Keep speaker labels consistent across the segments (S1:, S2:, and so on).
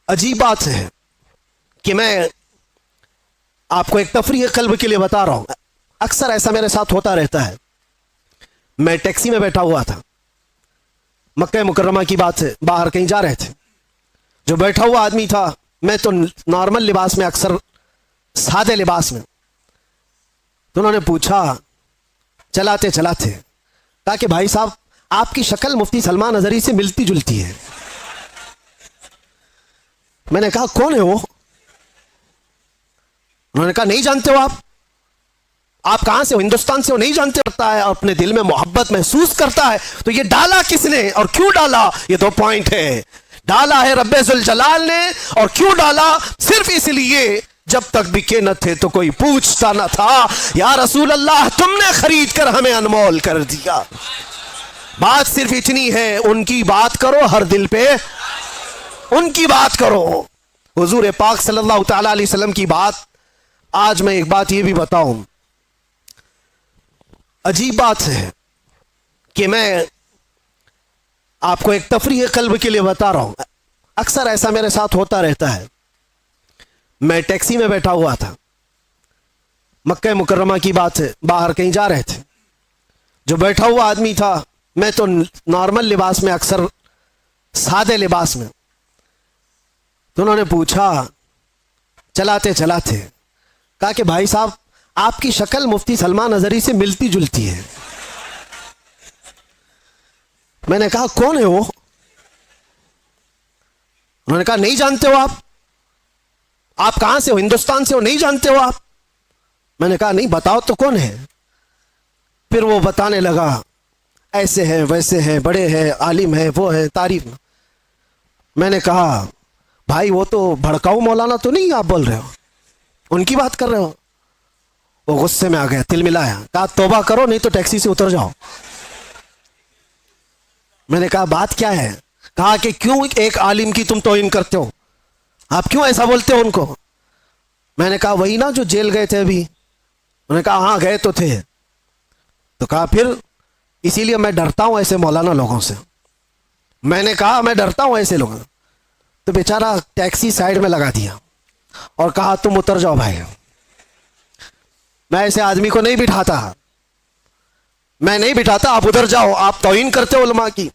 S1: عجیب بات ہے کہ میں آپ کو ایک تفریح قلب کے لیے بتا رہا ہوں. اکثر ایسا میرے ساتھ ہوتا رہتا ہے. میں ٹیکسی میں بیٹھا ہوا تھا, مکہ مکرمہ کی بات ہے, باہر کہیں جا رہے تھے. جو بیٹھا ہوا آدمی تھا, میں تو نارمل لباس میں, اکثر سادے لباس میں, تو انہوں نے پوچھا چلاتے چلاتے, کہا کہ بھائی صاحب آپ کی شکل مفتی سلمان اظہری سے ملتی جلتی ہے. میں نے کہا کون ہے وہ؟ انہوں نے کہا نہیں جانتے ہو آپ کہاں سے ہو؟ ہندوستان سے ہو؟ نہیں جانتے. کرتا ہے اور اپنے دل میں محبت محسوس کرتا ہے. تو یہ ڈالا کس نے اور کیوں ڈالا؟ یہ دو پوائنٹ ہے. ڈالا ہے رب ذوالجلال نے, اور کیوں ڈالا؟ صرف اس لیے جب تک بکے نہ تھے تو کوئی پوچھتا نہ تھا. یا رسول اللہ تم نے خرید کر ہمیں انمول کر دیا. بات صرف اتنی ہے, ان کی بات کرو, ہر دل پہ ان کی بات کرو. حضور پاک صلی اللہ تعالی علیہ وسلم کی بات. آج میں ایک بات یہ بھی بتاؤں, عجیب بات ہے کہ میں آپ کو ایک تفریح قلب کے لیے بتا رہا ہوں. اکثر ایسا میرے ساتھ ہوتا رہتا ہے. میں ٹیکسی میں بیٹھا ہوا تھا, مکہ مکرمہ کی بات ہے, باہر کہیں جا رہے تھے. جو بیٹھا ہوا آدمی تھا, میں تو نارمل لباس میں, اکثر سادے لباس میں, تو انہوں نے پوچھا چلاتے چلاتے, کہا کہ بھائی صاحب آپ کی شکل مفتی سلمان اظہری سے ملتی جلتی ہے. میں نے کہا کون ہے وہ؟ انہوں نے کہا نہیں جانتے ہو آپ کہاں سے ہو؟ ہندوستان سے ہو؟ نہیں جانتے ہو آپ؟ میں نے کہا نہیں, بتاؤ تو کون ہے. پھر وہ بتانے لگا ایسے ہیں ویسے ہیں, بڑے ہیں, عالم ہیں, وہ ہے, تعریف. میں نے کہا بھائی وہ تو بھڑکاؤ مولانا تو نہیں آپ بول رہے ہو, ان کی بات کر رہے ہو؟ وہ غصے میں آ گیا, تل ملایا, کہا توبہ کرو نہیں تو ٹیکسی سے اتر جاؤ. میں نے کہا بات کیا ہے؟ کہا کہ کیوں ایک عالم کی تم توہین کرتے ہو, آپ کیوں ایسا بولتے ہو ان کو؟ میں نے کہا وہی نا جو جیل گئے تھے ابھی. انہوں نے کہا ہاں گئے تو تھے. تو کہا پھر اسی لیے میں ڈرتا ہوں ایسے مولانا لوگوں سے. میں نے کہا میں ڈرتا ہوں ایسے لوگوں سے. تو بیچارہ ٹیکسی سائڈ میں لگا دیا اور کہا تم اتر جاؤ بھائی. میں ایسے آدمی کو نہیں بٹھاتا, میں نہیں بٹھاتا, آپ ادھر جاؤ, آپ توہین کرتے ہو علماء کی.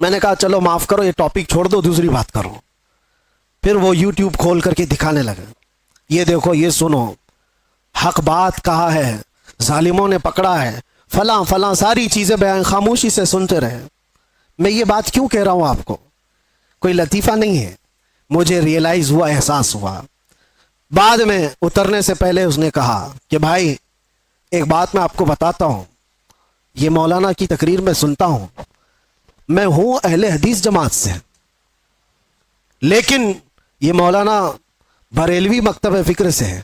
S1: میں نے کہا چلو معاف کرو, یہ ٹاپک چھوڑ دو, دوسری بات کرو. پھر وہ یوٹیوب کھول کر کے دکھانے لگا, یہ دیکھو, یہ سنو, حق بات کہا ہے, ظالموں نے پکڑا ہے, فلاں فلاں ساری چیزیں بیان, خاموشی سے سنتے رہے. میں یہ بات کیوں کہہ رہا ہوں آپ کو؟ کوئی لطیفہ نہیں ہے. مجھے ریئلائز ہوا, احساس ہوا. بعد میں اترنے سے پہلے اس نے کہا کہ بھائی ایک بات میں آپ کو بتاتا ہوں, یہ مولانا کی تقریر میں سنتا ہوں, میں ہوں اہل حدیث جماعت سے, لیکن یہ مولانا بریلوی مکتب فکر سے ہے,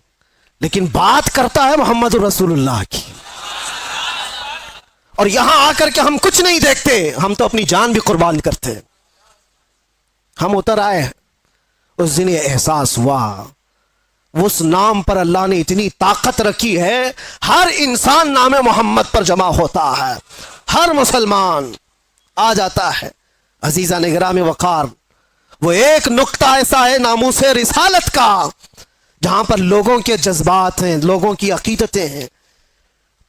S1: لیکن بات کرتا ہے محمد رسول اللہ کی. اور یہاں آ کر کے ہم کچھ نہیں دیکھتے, ہم تو اپنی جان بھی قربان کرتے. ہم اتر آئے, اس دن یہ احساس ہوا, اس نام پر اللہ نے اتنی طاقت رکھی ہے. ہر انسان نام محمد پر جمع ہوتا ہے, ہر مسلمان آ جاتا ہے. عزیزان گرامی وقار, وہ ایک نقطہ ایسا ہے ناموس رسالت کا, جہاں پر لوگوں کے جذبات ہیں, لوگوں کی عقیدتیں ہیں.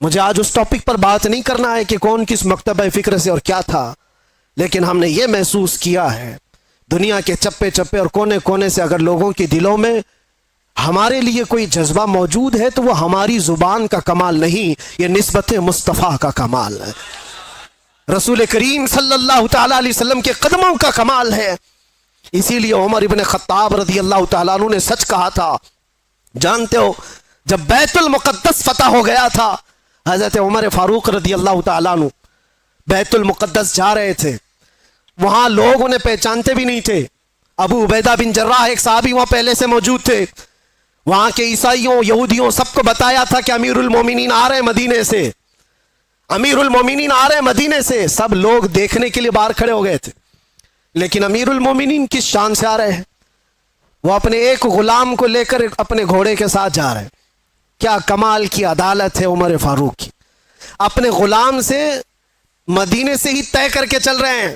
S1: مجھے آج اس ٹاپک پر بات نہیں کرنا ہے کہ کون کس مکتبہ فکر سے اور کیا تھا, لیکن ہم نے یہ محسوس کیا ہے دنیا کے چپے چپے اور کونے کونے سے اگر لوگوں کے دلوں میں ہمارے لیے کوئی جذبہ موجود ہے تو وہ ہماری زبان کا کمال نہیں, یہ نسبت مصطفیٰ کا کمال ہے, رسول کریم صلی اللہ تعالی علیہ وسلم کے قدموں کا کمال ہے. اسی لیے عمر ابن خطاب رضی اللہ تعالیٰ عنہ نے سچ کہا تھا. جانتے ہو جب بیت المقدس فتح ہو گیا تھا, حضرت عمر فاروق رضی اللہ تعالیٰ عنہ بیت المقدس جا رہے تھے. وہاں لوگ انہیں پہچانتے بھی نہیں تھے. ابو عبیدہ بن جراح ایک صحابی وہاں پہلے سے موجود تھے. وہاں کے عیسائیوں, یہودیوں سب کو بتایا تھا کہ امیر المومنین آ رہے ہیں مدینے سے, امیر المومنین آ رہے ہیں مدینے سے. سب لوگ دیکھنے کے لیے باہر کھڑے ہو گئے تھے, لیکن امیر المومنین کس شان سے آ رہے ہیں؟ وہ اپنے ایک غلام کو لے کر اپنے گھوڑے کے ساتھ جا رہے ہیں. کیا کمال کی عدالت ہے عمر فاروق کی, اپنے غلام سے مدینے سے ہی طے کر کے چل رہے ہیں.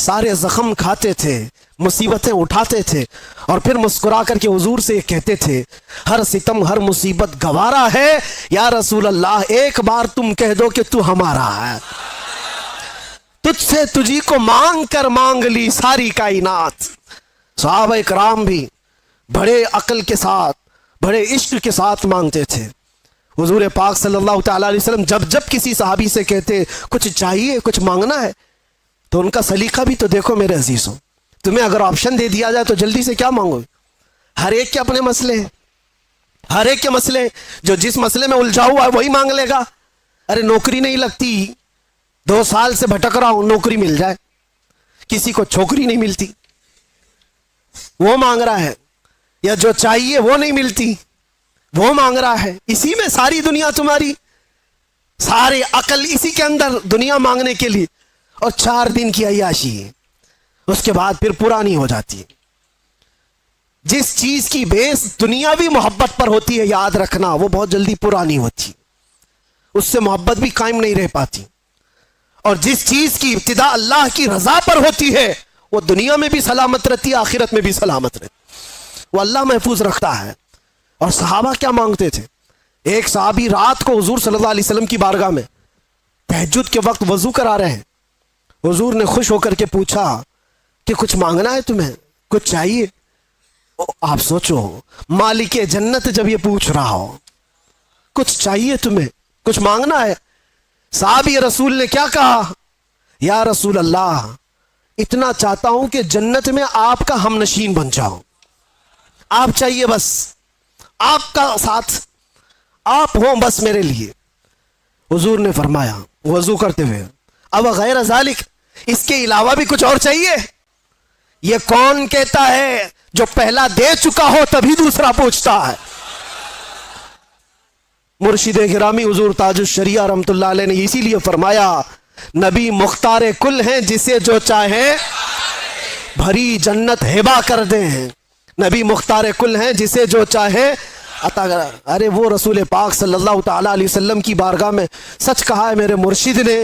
S1: سارے زخم کھاتے تھے، مصیبتیں اٹھاتے تھے، اور پھر مسکرا کر کے حضور سے یہ کہتے تھے ہر ستم ہر مصیبت گوارا ہے، یا رسول اللہ ایک بار تم کہہ دو کہ تو ہمارا ہے، تجھ سے تجھی کو مانگ کر مانگ لی ساری کائنات۔ صحابہ کرام بھی بڑے عقل کے ساتھ، بڑے عشق کے ساتھ مانگتے تھے۔ حضور پاک صلی اللہ تعالیٰ علیہ وسلم جب کسی صحابی سے کہتے کچھ چاہیے، کچھ مانگنا ہے، تو ان کا سلیقہ بھی تو دیکھو میرے عزیزوں۔ تمہیں اگر آپشن دے دیا جائے تو جلدی سے کیا مانگو؟ ہر ایک کے اپنے مسئلے ہیں، ہر ایک کے مسئلے، جو جس مسئلے میں الجھا ہوا ہے وہی مانگ لے گا۔ ارے نوکری نہیں لگتی، 2 سال سے بھٹک رہا ہوں، نوکری مل جائے۔ کسی کو چھوکری نہیں ملتی، وہ مانگ رہا ہے، یا جو چاہیے وہ نہیں ملتی، وہ مانگ رہا ہے۔ اسی میں ساری دنیا تمہاری، سارے عقل اسی کے اندر، دنیا مانگنے کے لیے، اور 4 دن کی عیاشی ہے، اس کے بعد پھر پرانی ہو جاتی ہے۔ جس چیز کی بیس دنیاوی محبت پر ہوتی ہے، یاد رکھنا وہ بہت جلدی پرانی ہوتی، اس سے محبت بھی قائم نہیں رہ پاتی۔ اور جس چیز کی ابتدا اللہ کی رضا پر ہوتی ہے وہ دنیا میں بھی سلامت رہتی ہے، آخرت میں بھی سلامت رہتی، وہ اللہ محفوظ رکھتا ہے۔ اور صحابہ کیا مانگتے تھے؟ ایک صحابی رات کو حضور صلی اللہ علیہ وسلم کی بارگاہ میں تہجد کے وقت وضو کرا رہے ہیں، حضور نے خوش ہو کر کے پوچھا کہ کچھ مانگنا ہے تمہیں، کچھ چاہیے؟ آپ سوچو، مالک جنت جب یہ پوچھ رہا ہو کچھ چاہیے تمہیں، کچھ مانگنا ہے، صحابی رسول نے کیا کہا؟ یا رسول اللہ اتنا چاہتا ہوں کہ جنت میں آپ کا ہم نشین بن جاؤں، آپ چاہیے بس، آپ کا ساتھ آپ ہوں بس میرے لیے۔ حضور نے فرمایا وضو کرتے ہوئے، اب غیر ذالک، اس کے علاوہ بھی کچھ اور چاہیے؟ یہ کون کہتا ہے جو پہلا دے چکا ہو تبھی دوسرا پوچھتا ہے؟ مرشد گرامی حضور تاج الشریعہ رحمت اللہ علیہ نے اسی لیے فرمایا نبی مختار کل ہیں، جسے جو چاہیں بھری جنت ہبا کر دیں، نبی مختار کل ہیں جسے جو چاہیں عطا کر۔ ارے وہ رسول پاک صلی اللہ تعالیٰ علیہ وسلم کی بارگاہ میں سچ کہا ہے میرے مرشد نے،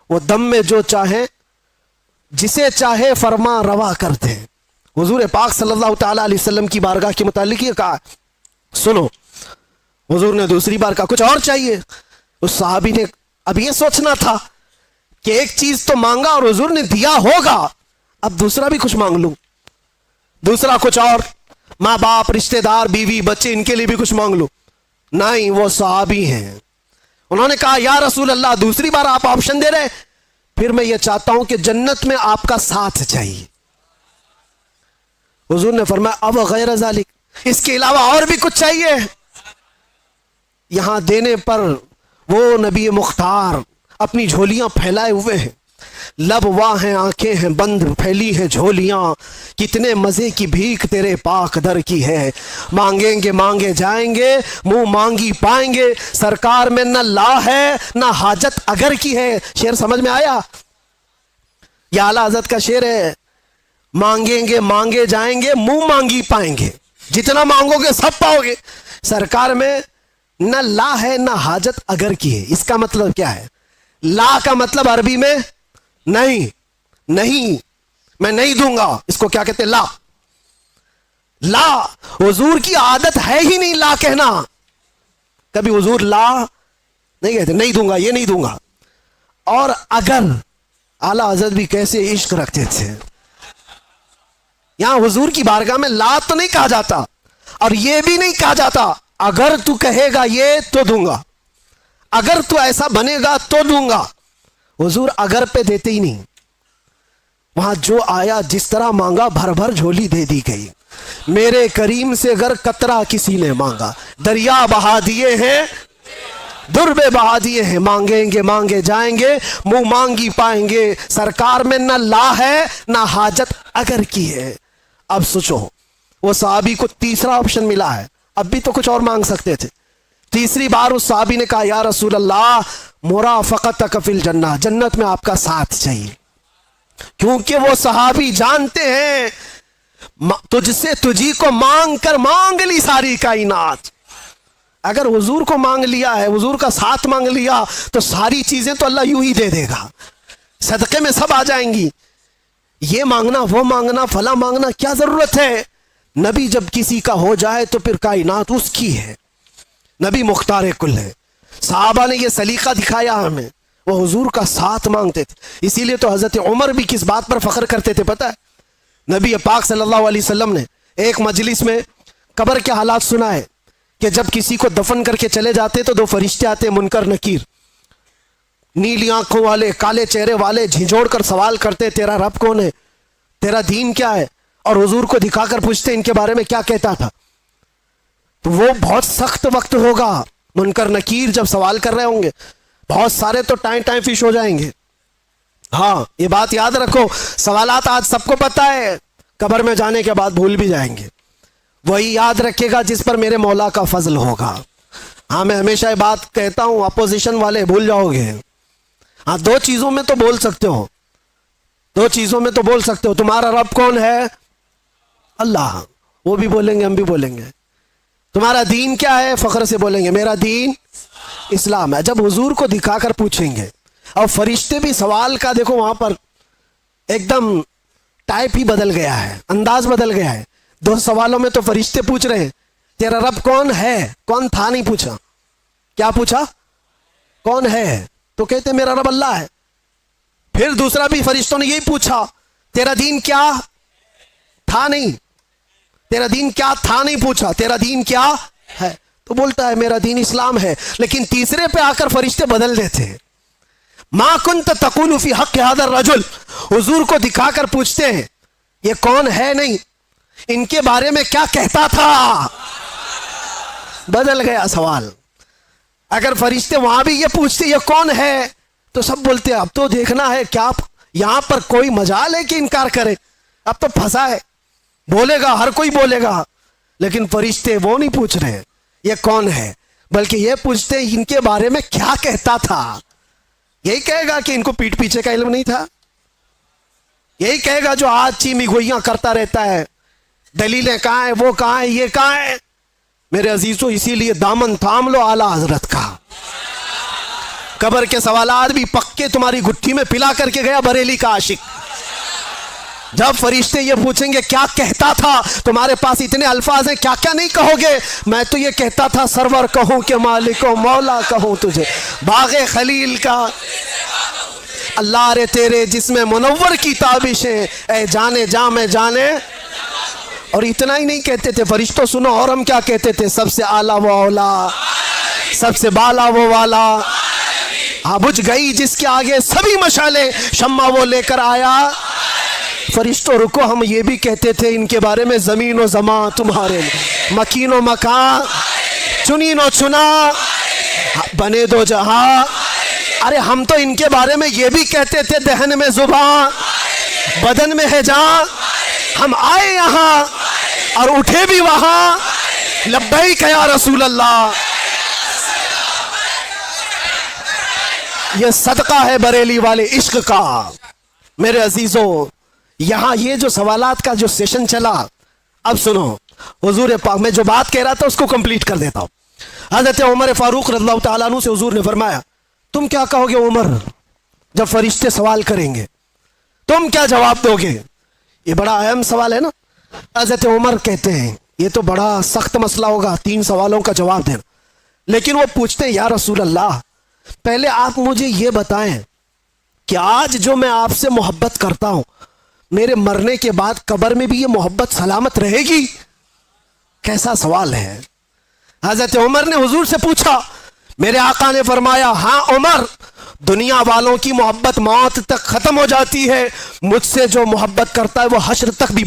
S1: وہ دم میں جو چاہیں جسے چاہے فرما روا کر دیں۔ حضور پاک صلی اللہ تعالیٰ علیہ وسلم کی بارگاہ کے متعلق یہ کہا، سنو، حضور نے دوسری بار کہا کچھ اور چاہیے؟ اس صحابی نے اب یہ سوچنا تھا کہ ایک چیز تو مانگا اور حضور نے دیا ہوگا، اب دوسرا بھی کچھ مانگ لوں، دوسرا کچھ اور، ماں باپ رشتہ دار بیوی بچے ان کے لیے بھی کچھ مانگ لوں۔ نہیں، وہ صحابی ہیں، انہوں نے کہا یا رسول اللہ دوسری بار آپ آپشن دے رہے، پھر میں یہ چاہتا ہوں کہ جنت میں آپ کا ساتھ چاہیے۔ حضور نے فرمایا اب غیر ذالک، اس کے علاوہ اور بھی کچھ چاہیے؟ یہاں دینے پر وہ نبی مختار اپنی جھولیاں پھیلائے ہوئے ہیں، لب واہ ہیں آنکھیں ہیں بند پھیلی ہیں جھولیاں، کتنے مزے کی بھیک تیرے پاک در کی ہے، مانگیں گے مانگے جائیں گے منہ مانگی پائیں گے، سرکار میں نہ لا ہے نہ حاجت اگر کی ہے۔ شعر سمجھ میں آیا؟ یہ اعلیٰ حضرت کا شعر ہے، مانگیں گے مانگے جائیں گے منہ مانگی پائیں گے، جتنا مانگو گے سب پاؤ گے، سرکار میں نہ لا ہے نہ حاجت اگر کی ہے۔ اس کا مطلب کیا ہے؟ لا کا مطلب عربی میں نہیں، نہیں میں نہیں دوں گا، اس کو کیا کہتے لا۔ لا حضور کی عادت ہے ہی نہیں لا کہنا، کبھی حضور لا نہیں کہتے، نہیں دوں گا، یہ نہیں دوں گا۔ اور اگر، اعلیٰ حضرت بھی کیسے عشق رکھتے تھے، یہاں حضور کی بارگاہ میں لا تو نہیں کہا جاتا اور یہ بھی نہیں کہا جاتا اگر تو کہے گا یہ تو دوں گا، اگر تو ایسا بنے گا تو دوں گا۔ حضور اگر پہ دیتے ہی نہیں، وہاں جو آیا جس طرح مانگا بھر بھر جھولی دے دی گئی۔ میرے کریم سے اگر قطرہ کسی نے مانگا، دریا بہا دیے ہیں دربے بہا دیے ہیں، مانگیں گے مانگے جائیں گے منہ مانگی پائیں گے، سرکار میں نہ لا ہے نہ حاجت اگر کی ہے۔ اب سوچو، وہ صحابی کو تیسرا آپشن ملا ہے، اب بھی تو کچھ اور مانگ سکتے تھے۔ تیسری بار اس صحابی نے کہا یا رسول اللہ مرافقتک فی الجنہ، جنت میں آپ کا ساتھ چاہیے، کیونکہ وہ صحابی جانتے ہیں تجھ سے تجھی کو مانگ کر مانگ لی ساری کائنات۔ اگر حضور کو مانگ لیا ہے، حضور کا ساتھ مانگ لیا تو ساری چیزیں تو اللہ یوں ہی دے دے گا، صدقے میں سب آ جائیں گی۔ یہ مانگنا وہ مانگنا فلاں مانگنا کیا ضرورت ہے؟ نبی جب کسی کا ہو جائے تو پھر کائنات اس کی ہے، نبی مختار کل ہے۔ صحابہ نے یہ سلیقہ دکھایا ہمیں، وہ حضور کا ساتھ مانگتے تھے۔ اسی لیے تو حضرت عمر بھی کس بات پر فخر کرتے تھے پتہ ہے؟ نبی پاک صلی اللہ علیہ وسلم نے ایک مجلس میں قبر کے حالات سنا ہے کہ جب کسی کو دفن کر کے چلے جاتے تو دو فرشتے آتے، منکر نکیر، نیلی آنکھوں والے، کالے چہرے والے، جھنجھوڑ کر سوال کرتے تیرا رب کون ہے، تیرا دین کیا ہے، اور حضور کو دکھا کر پوچھتے ان کے بارے میں کیا کہتا تھا۔ تو وہ بہت سخت وقت ہوگا، منکر نکیر جب سوال کر رہے ہوں گے، بہت سارے تو ٹائم فش ہو جائیں گے۔ ہاں یہ بات یاد رکھو، سوالات آج سب کو پتہ ہے، قبر میں جانے کے بعد بھول بھی جائیں گے۔ وہی یاد رکھے گا جس پر میرے مولا کا فضل ہوگا۔ ہاں میں ہمیشہ یہ بات کہتا ہوں، اپوزیشن والے بھول جاؤ گے۔ ہاں دو چیزوں میں تو بول سکتے ہو، دو چیزوں میں تو بول سکتے ہو، تمہارا رب کون ہے؟ اللہ، وہ بھی بولیں گے ہم بھی بولیں گے۔ تمہارا دین کیا ہے؟ فخر سے بولیں گے میرا دین اسلام ہے۔ جب حضور کو دکھا کر پوچھیں گے، اور فرشتے بھی سوال کا دیکھو وہاں پر ایک دم ٹائپ ہی بدل گیا ہے، انداز بدل گیا ہے۔ دو سوالوں میں تو فرشتے پوچھ رہے ہیں تیرا رب کون ہے، کون تھا نہیں پوچھا، کیا پوچھا؟ کون ہے، تو کہتے میرا رب اللہ ہے۔ پھر دوسرا بھی فرشتوں نے یہی پوچھا تیرا دین کیا تھا، نہیں تیرا دین کیا تھا نہیں پوچھا، تیرا دین کیا ہے، تو بولتا ہے میرا دین اسلام ہے۔ لیکن تیسرے پہ آ کر فرشتے بدل دیتے ہیں، ما کنت تقول فی حق ھذا الرجل، حضور کو دکھا کر پوچھتے ہیں یہ کون ہے، نہیں ان کے بارے میں کیا کہتا تھا، بدل گیا سوال۔ اگر فرشتے وہاں بھی یہ پوچھتے یہ کون ہے تو سب بولتے اب تو دیکھنا ہے کیا یہاں پر کوئی مجال ہے کہ انکار کرے، اب تو پھنسا ہے، بولے گا ہر کوئی بولے گا۔ لیکن فرشتے وہ نہیں پوچھ رہے یہ کون ہے، بلکہ یہ پوچھتے ان کے بارے میں کیا کہتا تھا۔ یہی کہے گا کہ ان کو پیٹ پیچھے کا علم نہیں تھا، یہی کہے گا جو آج چیمی گوئیاں کرتا رہتا ہے دلیلیں کہاں ہیں، وہ کہاں ہیں، یہ کہاں ہیں۔ میرے عزیزو اسی لیے دامن تھام لو اعلیٰ حضرت کا۔ قبر کے سوالات بھی پکے تمہاری گٹھی میں پلا کر کے گیا بریلی کا عاشق۔ جب فرشتے یہ پوچھیں گے کیا کہتا تھا، تمہارے پاس اتنے الفاظ ہیں کیا کیا نہیں کہو گے۔ میں تو یہ کہتا تھا سرور کہوں کہ مالک و مولا کہوں تجھے، باغ خلیل کا اللہ رے تیرے جس میں منور کی تابشیں، اے جانے جاں میں جانے۔ اور اتنا ہی نہیں کہتے تھے فرشتوں، سنو اور ہم کیا کہتے تھے، سب سے اعلیٰ وہ اولا، سب سے بالا وہ والا، ہاں بجھ گئی جس کے آگے سبھی مشالیں، شمع وہ لے کر آیا۔ فرشتوں رکو، ہم یہ بھی کہتے تھے ان کے بارے میں زمین و زمان تمہارے، مکین و مکان، چنین و چنا، بنے دو جہاں۔ ارے ہم تو ان کے بارے میں یہ بھی کہتے تھے دہن میں زبان، بدن میں ہے جان، ہم آئے یہاں اور اٹھے بھی وہاں، لبیک یا رسول اللہ۔ یہ صدقہ ہے بریلی والے عشق کا۔ میرے عزیزو یہاں یہ جو سوالات کا جو سیشن چلا، اب سنو حضور پاک، میں جو بات کہہ رہا تھا اس کو کمپلیٹ کر دیتا ہوں۔ حضرت عمر فاروق رضی اللہ تعالیٰ عنہ سے حضور نے فرمایا تم کیا کہو گے عمر جب فرشتے سوال کریں گے، تم کیا جواب دو گے؟ یہ بڑا اہم سوال ہے نا۔ حضرت عمر کہتے ہیں یہ تو بڑا سخت مسئلہ ہوگا 3 سوالوں کا جواب دینا، لیکن وہ پوچھتے ہیں یا رسول اللہ پہلے آپ مجھے یہ بتائیں کہ آج جو میں آپ سے محبت کرتا ہوں میرے مرنے کے بعد قبر میں بھی یہ محبت سلامت رہے گی؟ کیسا سوال ہے۔ حضرت عمر نے حضور سے پوچھا، میرے آقا نے فرمایا ہاں عمر، دنیا والوں کی محبت موت تک ختم ہو جاتی ہے، مجھ سے جو محبت کرتا ہے وہ حشر تک بھی